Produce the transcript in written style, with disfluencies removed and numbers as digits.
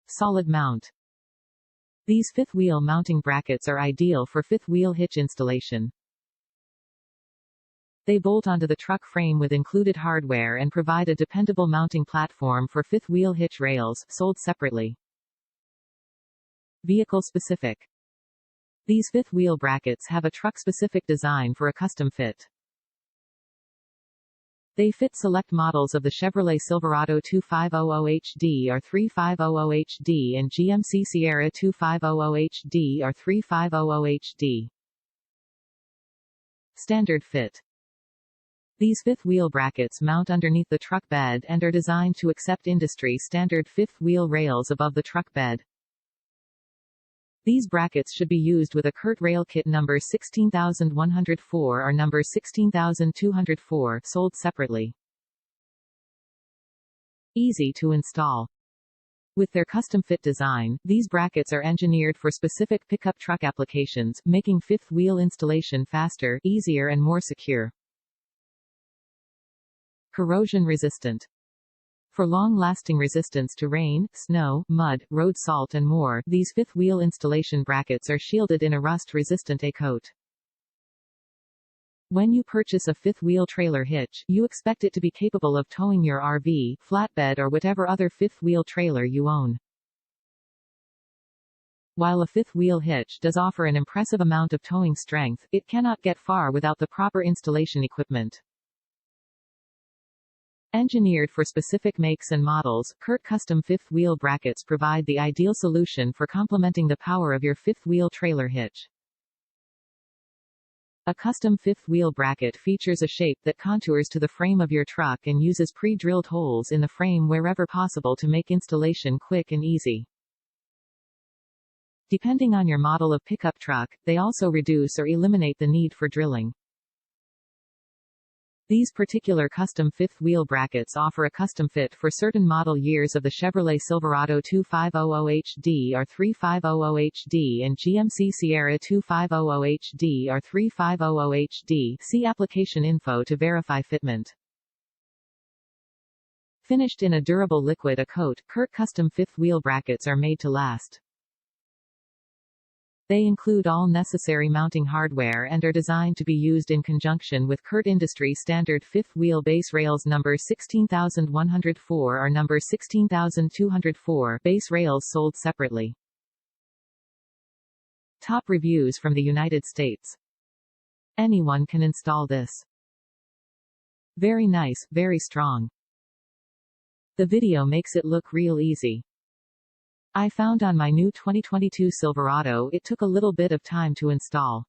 Solid mount. These fifth wheel mounting brackets are ideal for fifth wheel hitch installation. They bolt onto the truck frame with included hardware and provide a dependable mounting platform for fifth wheel hitch rails, sold separately. Vehicle specific. These fifth wheel brackets have a truck-specific design for a custom fit. They fit select models of the Chevrolet Silverado 2500HD or 3500HD and GMC Sierra 2500HD or 3500HD. Standard fit. These fifth wheel brackets mount underneath the truck bed and are designed to accept industry standard fifth wheel rails above the truck bed. These brackets should be used with a CURT rail kit number 16104 or number 16204, sold separately. Easy to install. With their custom fit design, these brackets are engineered for specific pickup truck applications, making fifth wheel installation faster, easier and more secure. Corrosion resistant. For long-lasting resistance to rain, snow, mud, road salt and more, these fifth wheel installation brackets are shielded in a rust-resistant A-coat. When you purchase a fifth wheel trailer hitch, you expect it to be capable of towing your RV, flatbed or whatever other fifth wheel trailer you own. While a fifth wheel hitch does offer an impressive amount of towing strength, it cannot get far without the proper installation equipment. Engineered for specific makes and models, CURT custom fifth wheel brackets provide the ideal solution for complementing the power of your fifth wheel trailer hitch. A custom fifth wheel bracket features a shape that contours to the frame of your truck and uses pre-drilled holes in the frame wherever possible to make installation quick and easy. Depending on your model of pickup truck, they also reduce or eliminate the need for drilling. These particular custom fifth wheel brackets offer a custom fit for certain model years of the Chevrolet Silverado 2500HD or 3500HD and GMC Sierra 2500HD or 3500HD. See application info to verify fitment. Finished in a durable liquid coat, CURT custom fifth wheel brackets are made to last. They include all necessary mounting hardware and are designed to be used in conjunction with CURT industry standard fifth wheel base rails number 16104 or number 16204, base rails sold separately. Top reviews from the United States. Anyone can install this. Very nice, very strong. The video makes it look real easy. I found on my new 2022 Silverado it took a little bit of time to install.